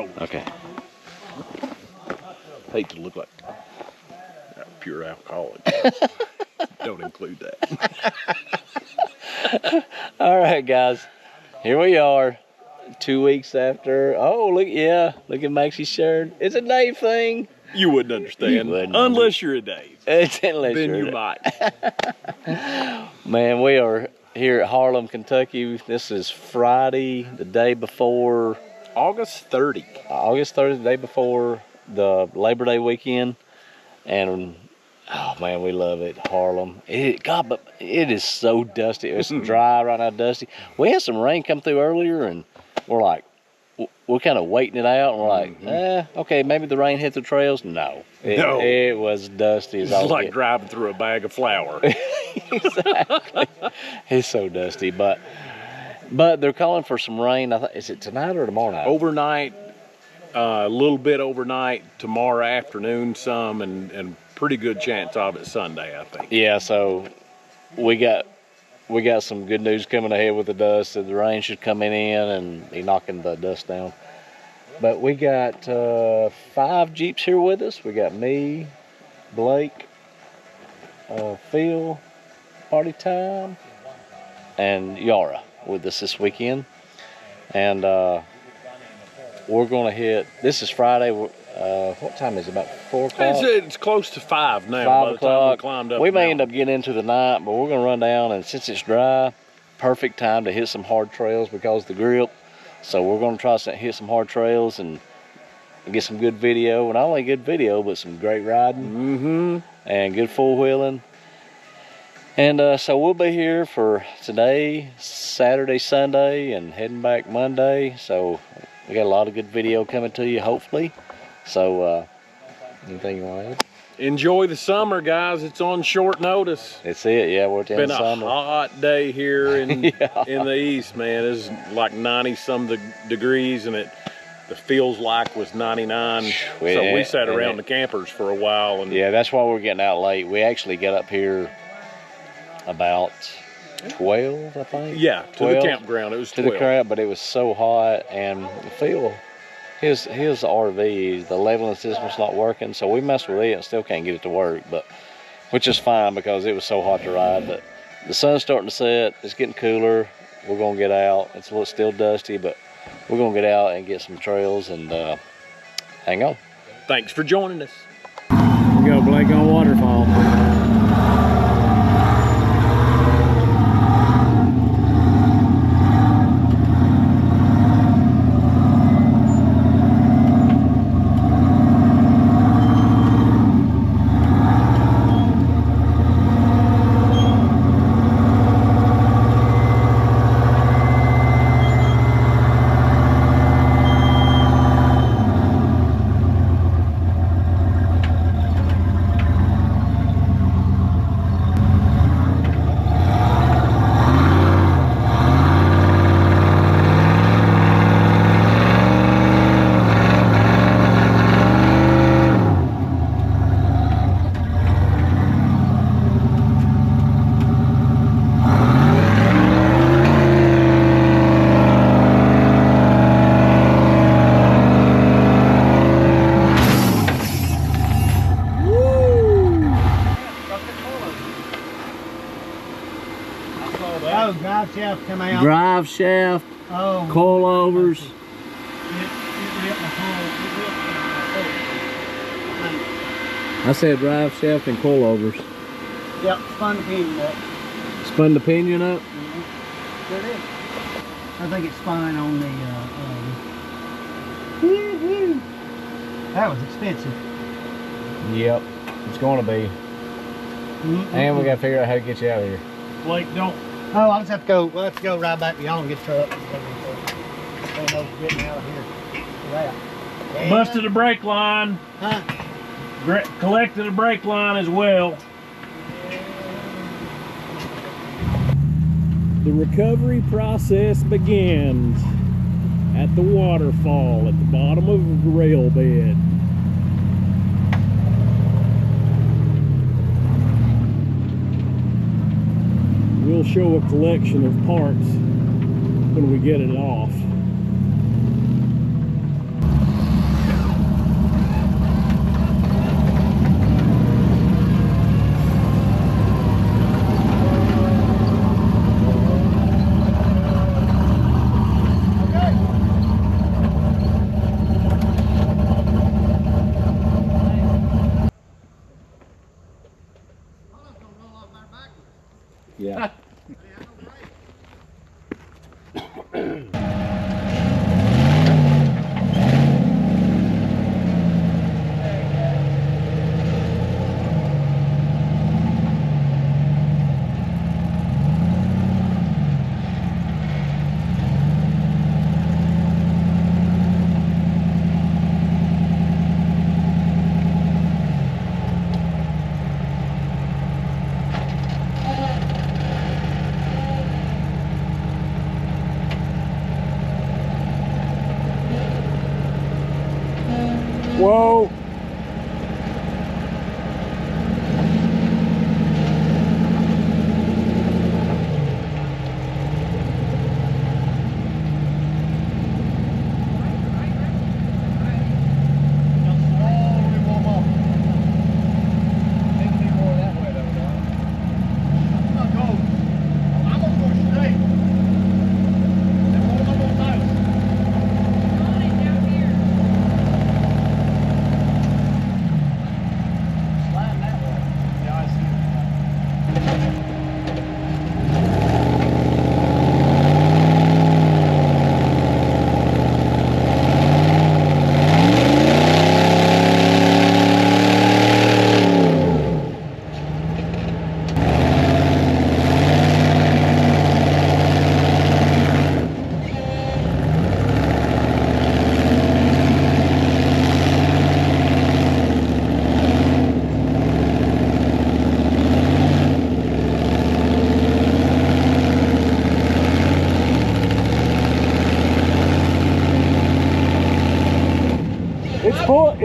roll. Okay. Hate to look like pure alcoholic. Don't include that. All right, guys. Here we are. 2 weeks after. Oh, look, yeah. Look at Maxie's shirt. It's a Dave thing. You wouldn't understand. Unless you're a Dave. Unless then you're you might. Man, we are here at Harlan, Kentucky. This is Friday, the day before August 30. August 30th, the day before the Labor Day weekend. And oh man, we love it, Harlan. But it is so dusty. It's dry right now, dusty. We had some rain come through earlier, and we're kind of waiting it out, and we're like, okay, maybe the rain hit the trails. No, it was dusty as all It's like driving through a bag of flour. Exactly. It's so dusty, but they're calling for some rain. Is it tonight or tomorrow night? Overnight, a little bit overnight. Tomorrow afternoon, some, and pretty good chance of it Sunday, I think. Yeah, so we got some good news coming ahead with the dust. The rain should come in and be knocking the dust down. But we got 5 Jeeps here with us. We got me, Blake, Phil, Party Time, and Yara with us this weekend. And we're going to hit, this is Friday. What time is it? About 4 o'clock? It's close to 5 now. 5 o'clock. We climbed up. We may end up getting into the night, but we're going to run down, and since it's dry, perfect time to hit some hard trails because of the grip. So we're going to try to hit some hard trails and get some good video. And not only good video, but some great riding and good four-wheeling. And so we'll be here for today, Saturday, Sunday, and heading back Monday. So we got a lot of good video coming to you, hopefully. So anything you want to add? Enjoy the summer, guys. It's on short notice. It's it, yeah. We're at the end of summer. Been a hot day here in the east, man. It's like 90-some degrees, and it feels like was 99. So we sat around the campers for a while. And yeah, that's why we're getting out late. We actually got up here about 12, I think. Yeah, to the campground. It was 12. To the crowd, but it was so hot, and Phil, his RV, the leveling system's not working, so we messed with it and still can't get it to work, but which is fine because it was so hot to ride. But the sun's starting to set, it's getting cooler. We're gonna get out. It's a little still dusty, but we're gonna get out and get some trails and hang on. Thanks for joining us. Here we go, Blake on Waterfall. Drive shaft come out. Drive shaft, coilovers. I said drive shaft and coilovers. Yep, spun the pinion up. Spun the pinion up? Sure did. I think it spun on the, that was expensive. Yep, it's going to be. And we got to figure out how to get you out of here. Blake, don't. Oh, I'll just have to go. We'll have to go right back to y'all and get the truck. Don't know getting out of here. Yeah. Busted a brake line. Huh? Collected a brake line as well. The recovery process begins at the waterfall at the bottom of the rail bed. We'll show a collection of parts when we get it off. Whoa.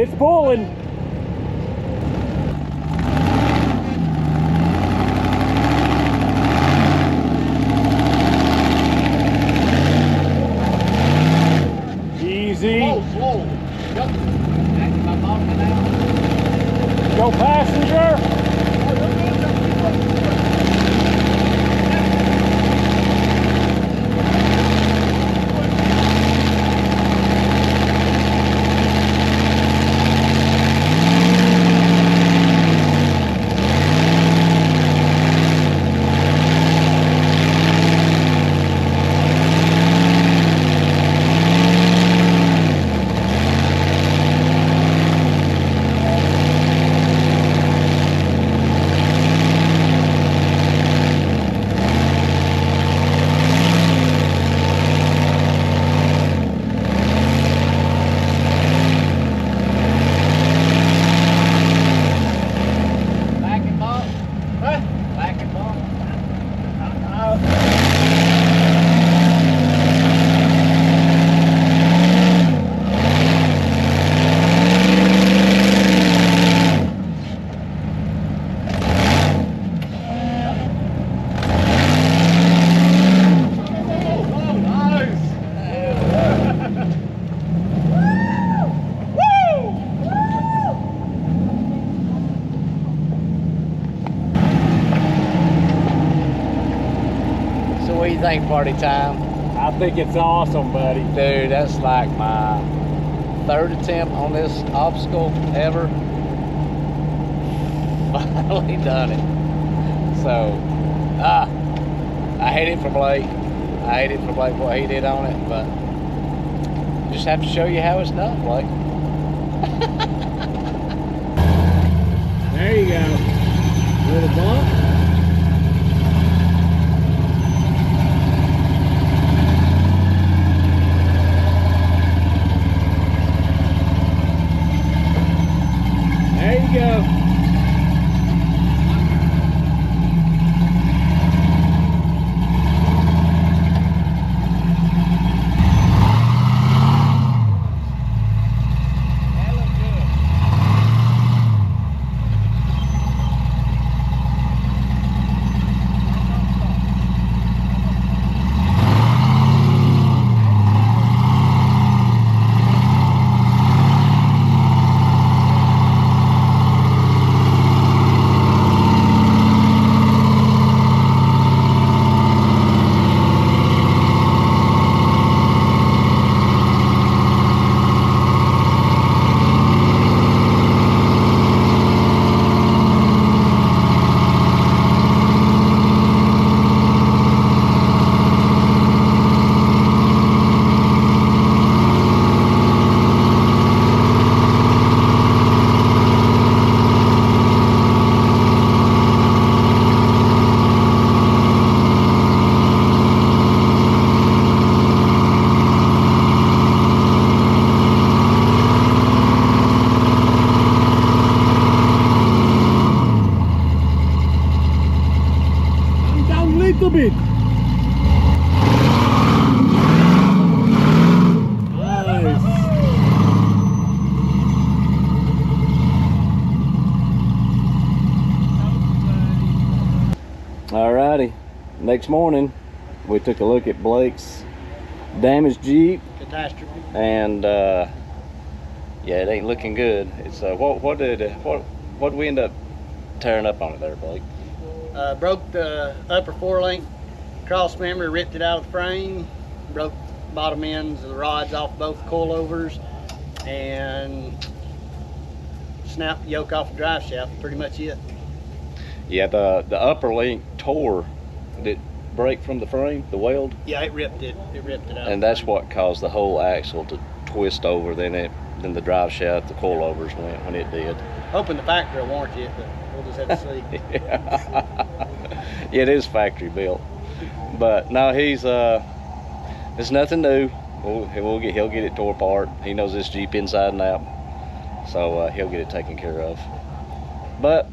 It's pulling. Easy. Slow. Yep. Go passenger. What do you think, party time? I think it's awesome, buddy. Dude, that's like my third attempt on this obstacle ever. Finally done it. So, I hate it for Blake. I hate it for Blake what he did on it, but just have to show you how it's done, Blake. There you go. Little bump. There you go. next morning, we took a look at Blake's damaged Jeep. Catastrophe. And yeah, it ain't looking good. It's what did we end up tearing up on it there, Blake? Broke the upper 4-link cross member, ripped it out of the frame, broke bottom ends of the rods off both coilovers, and snapped the yoke off the drive shaft. Pretty much it. Yeah, the upper link tore. Did it break from the frame, the weld? Yeah, it ripped it. It ripped it out. And that's what caused the whole axle to twist over. Then the drive shaft, the coilovers went when it did. Hoping the factory will warranty it, but we'll just have to see. Yeah, it is factory built. But no, he's it's nothing new. He'll get it tore apart. He knows this Jeep inside and out, so he'll get it taken care of. But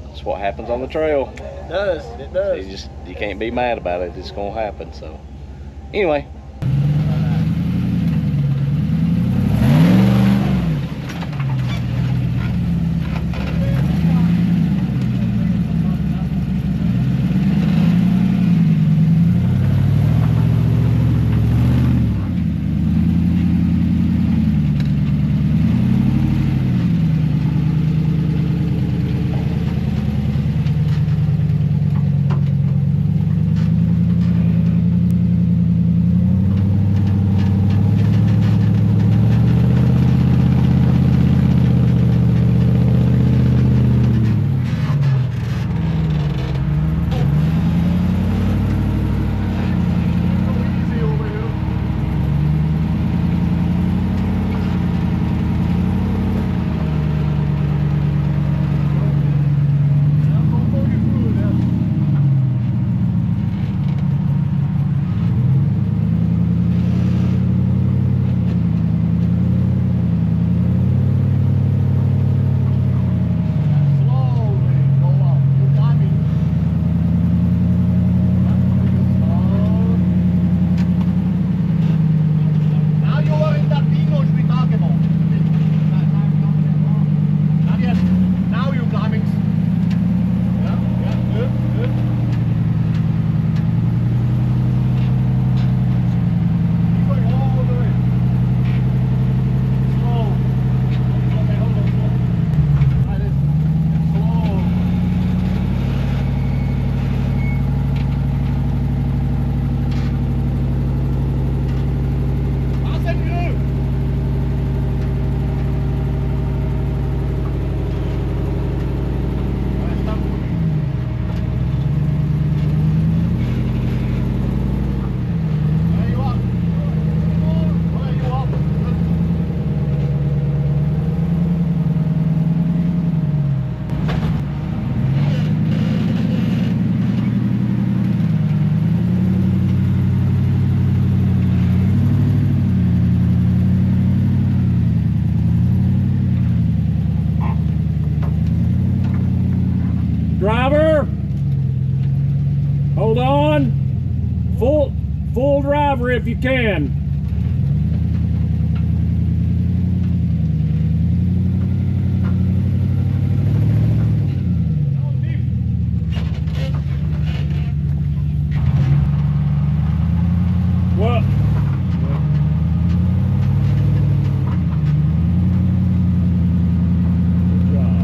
that's what happens on the trail. It does. It does. You can't be mad about it. It's gonna happen. So anyway. Driver, hold on. Full driver if you can. What? Good job.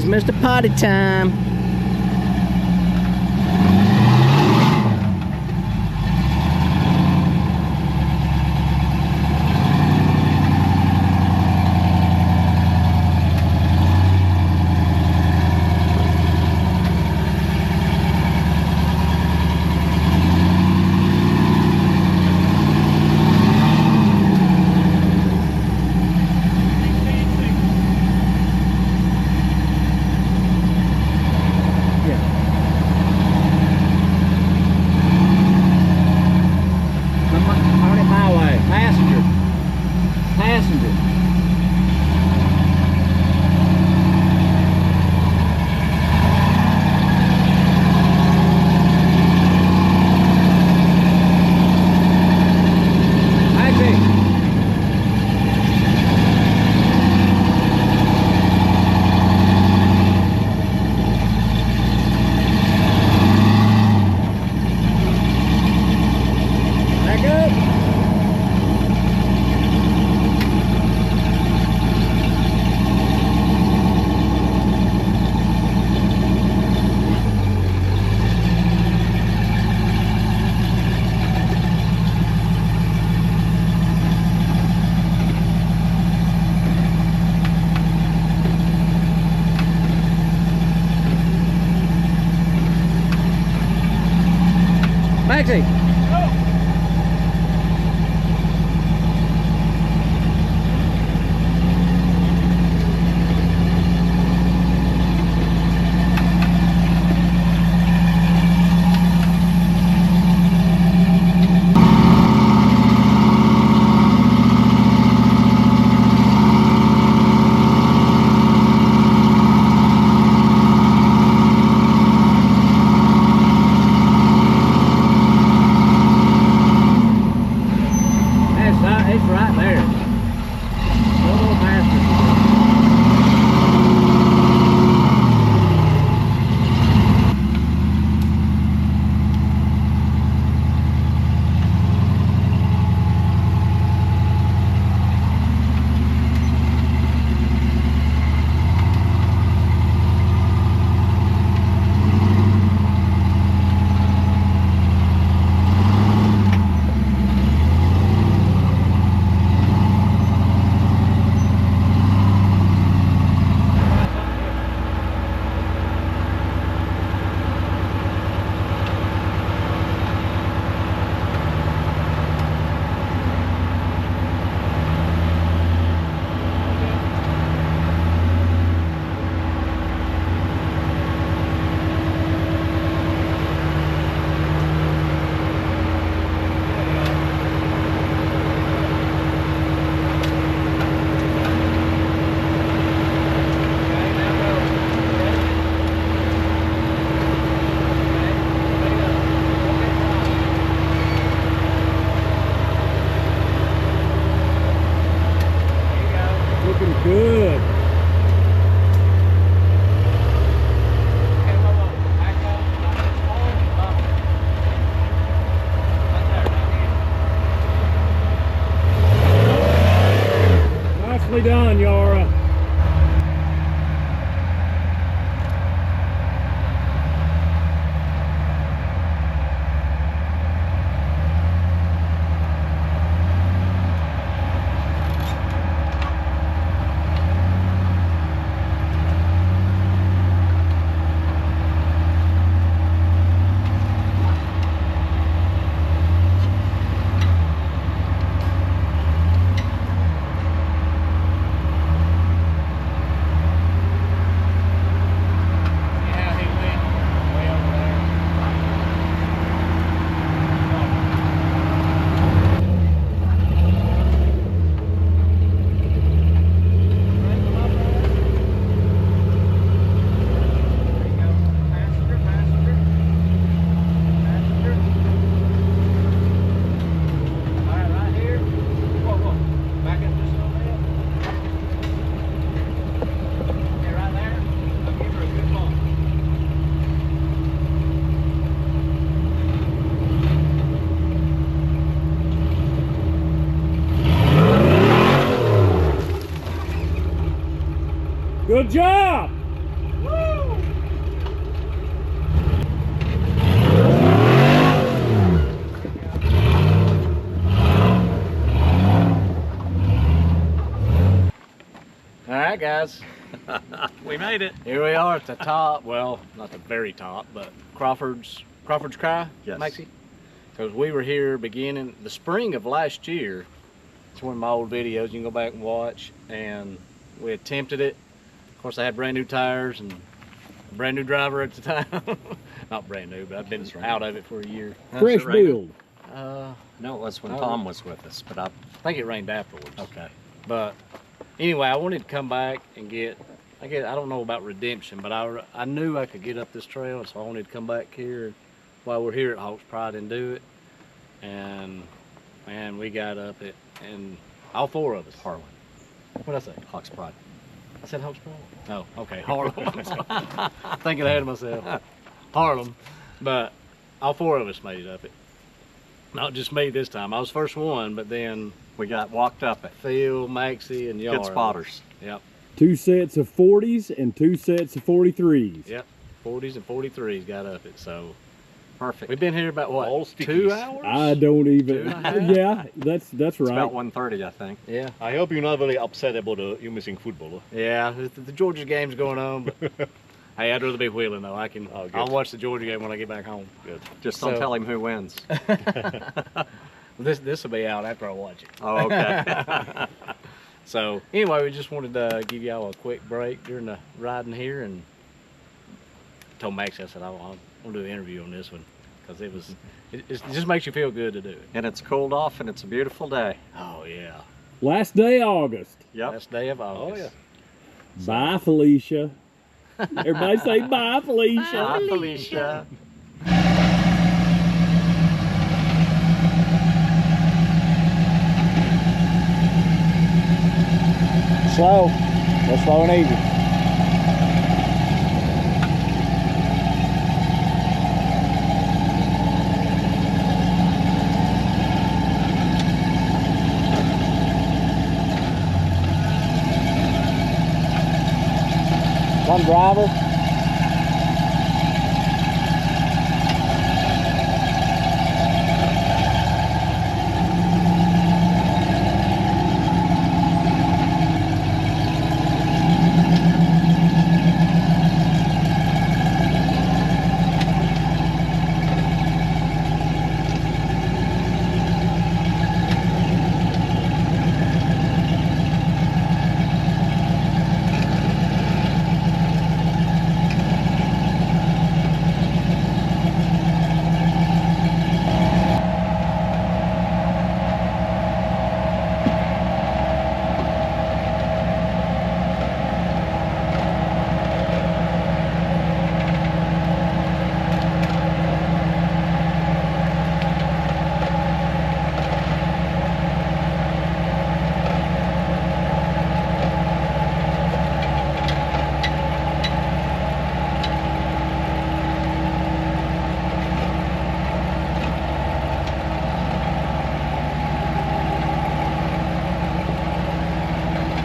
son's Mr. Potty Time. Maxie. It's right there. No more faster. Good. Nicely done, Yara. Good job! right, guys. We made it. Here we are at the top. Well, not the very top, but Crawford's Cry, Yes. Maxie. Because we were here beginning the spring of last year. It's one of my old videos. You can go back and watch. And we attempted it. Of course, I had brand new tires and a brand new driver at the time. Not brand new, but I've been out of it for a year. Fresh build. No, it was when Tom was with us, but I think it rained afterwards. okay. But anyway, I wanted to come back and I don't know about redemption, but I knew I could get up this trail, so I wanted to come back here while we're here at Hawks Pride and do it. And man, we got up it, and all four of us. Harlan. What'd I say? Hawks Pride. I said Hawks Pride? Oh, okay, Harlan. Thinking ahead of myself. Harlan. But all four of us made it up it. Not just me this time. I was first one, but then We got walked up it. Phil, Maxie, and y'all. Good spotters. Yep. 2 sets of 40s and 2 sets of 43s. Yep. 40s and 43s got up it. So Perfect. we've been here about what? All 2 stickies. hours? I don't even. 2.5? Yeah, that's It's right. about 1:30, I think. Yeah. I hope you're not very upset about you missing football. Yeah. The Georgia game's going on, but hey, I'd rather be wheeling though. Oh, good. I'll watch the Georgia game when I get back home. Good. Just don't So- tell him who wins. This will be out after I watch it. Oh, okay. So anyway, we just wanted to give y'all a quick break during the riding here, and told Max, I said I'll do an interview on this one because it just makes you feel good to do it. And it's cooled off and it's a beautiful day. Oh yeah. Last day of August. Yep. Last day of August. Bye, Felicia. Everybody say bye, Felicia. Hi, Felicia. Slow. Go slow and easy. One driver.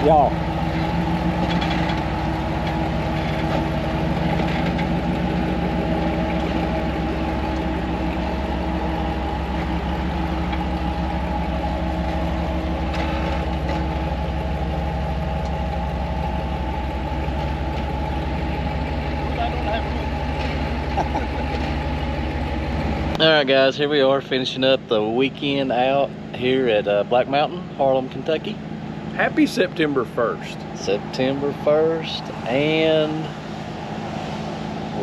Y'all. Alright guys, here we are finishing up the weekend out here at Black Mountain, Harlan, Kentucky. Happy September 1st. September 1st, and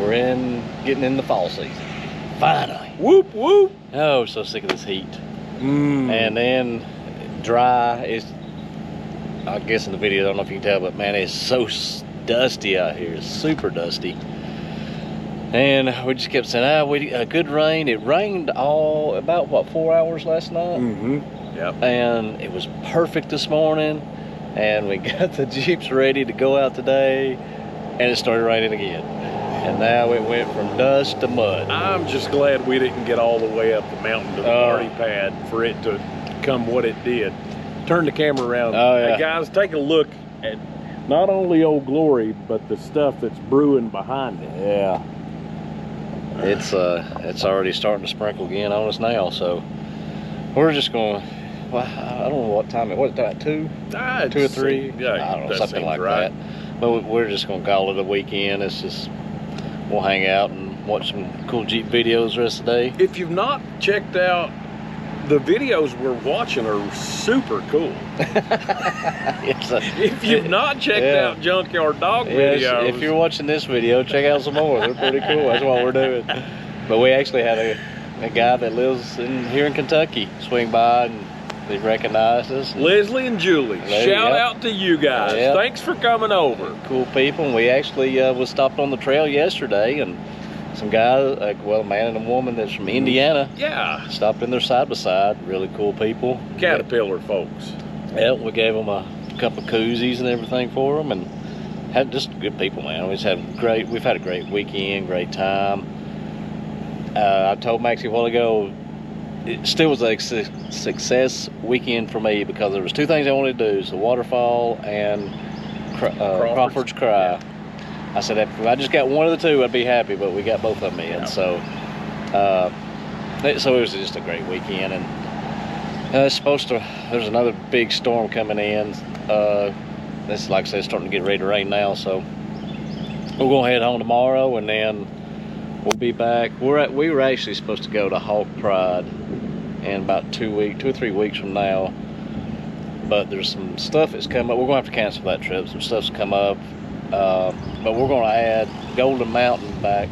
we're getting in the fall season. Finally. Whoop, whoop. Oh, so sick of this heat. And then dry is, I guess in the video, I don't know if you can tell, but man, it's so dusty out here. It's super dusty. And we just kept saying, a good rain. It rained about, what, 4 hours last night? Mm-hmm. Yep. And it was perfect this morning. And we got the Jeeps ready to go out today. And it started raining again. And now it went from dust to mud. I'm just glad we didn't get all the way up the mountain to the party pad for it to come what it did. Turn the camera around. Oh, yeah. Hey guys, take a look at not only Old Glory, but the stuff that's brewing behind it. Yeah. It's already starting to sprinkle again on us now, so we're just going to well, I don't know what time it was. About 2 or 3? Yeah, I don't know, that something seems like right. that. But we're just gonna call it a weekend. It's just we'll hang out and watch some cool Jeep videos the rest of the day. If you've not checked out, the videos we're watching are super cool. If you've not checked out Junkyard Dog videos, if you're watching this video, check out some more. They're pretty cool. That's what we're doing. But we actually had a guy that lives here in Kentucky swing by, and they recognized us. Leslie and Julie, shout out to you guys. Yep. Thanks for coming over. Cool people. And we actually was stopped on the trail yesterday, and some guys, well, a man and a woman that's from Indiana, stopped in there side by side. Really cool people. Caterpillar folks. Yeah, we gave them a couple of koozies and everything for them, and had just good people, man. We've had a great weekend, great time. I told Maxie a while ago, it still was a success weekend for me because there was 2 things I wanted to do: so Waterfall and Crawford's Cry. I said if I just got one of the 2, I'd be happy, but we got both of them in. So it was just a great weekend, and there's another big storm coming in. It's like I said, starting to get ready to rain now, so we're gonna head home tomorrow, and then we'll be back. We were actually supposed to go to Hawk Pride in about 2 or 3 weeks from now, but there's some stuff that's come up. We're gonna have to cancel that trip. Some stuff's come up, but we're gonna add Golden Mountain back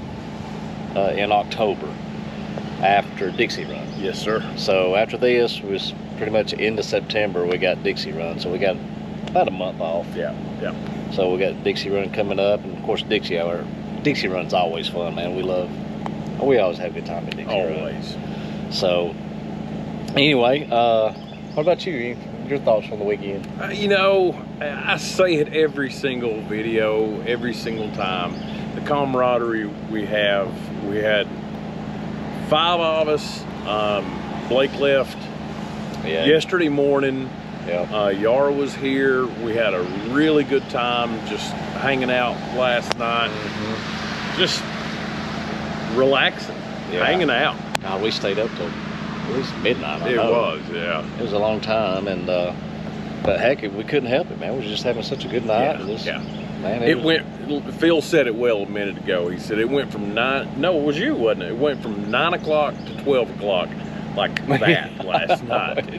in October after Dixie Run. Yes, sir. So after this was pretty much into September, we got Dixie Run, so we got about a month off. Yeah. So we got Dixie Run coming up, and of course Dixie Run's always fun, man. We always have a good time at Dixie Run. Always. So anyway, what about you? Your thoughts on the weekend? You know, I say it every single video, every single time. The camaraderie we had 5 of us. Blake left yesterday morning. Yara was here. We had a really good time just hanging out last night. Just relaxing, hanging out. God, we stayed up till at least midnight. It was, yeah. It was a long time, and but heck, we couldn't help it, man. We were just having such a good night. Man, Phil said it well a minute ago. He said it went from 9. No, it was you, wasn't it? It went from 9 o'clock to 12 o'clock, like that last night.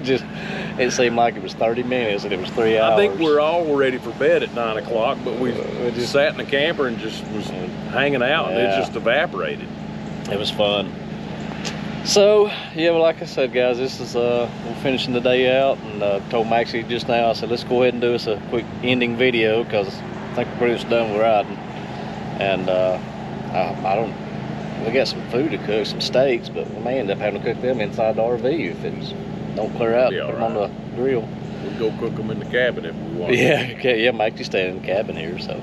It seemed like it was 30 minutes, and it was 3 hours. I think we're all ready for bed at 9 o'clock, but we just sat in the camper and just was hanging out, and it just evaporated. It was fun. So, yeah, well, like I said, guys, this is, we're finishing the day out, and told Maxie just now, I said, let's go ahead and do us a quick ending video, because I think we're pretty much done with riding. And we got some food to cook, some steaks, but we may end up having to cook them inside the RV if it don't clear out, put them on the grill. We'll go cook them in the cabin if we want. Yeah, Maxie's staying in the cabin here, so.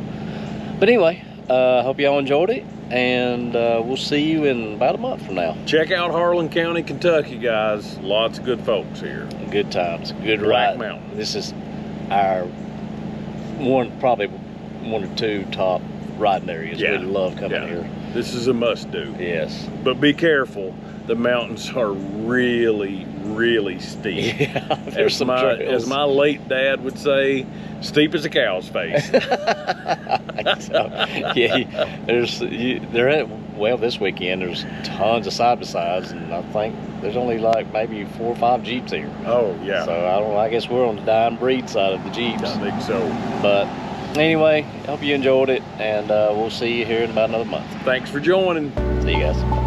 But anyway, hope y'all enjoyed it, and we'll see you in about a month from now. Check out Harlan County, Kentucky, guys. Lots of good folks here. Good times, good Black ride. Mountain. This is our probably 1 or 2 top riding areas. We love coming here. This is a must-do. Yes. But be careful. The mountains are really, really steep. Yeah, there's some trails. As my late dad would say, steep as a cow's face. Well, this weekend there's tons of side-by-sides, and I think there's only like maybe 4 or 5 Jeeps here. Oh, yeah. So I guess we're on the dying breed side of the Jeeps. I think so. But anyway, I hope you enjoyed it, and we'll see you here in about another month. Thanks for joining. See you guys.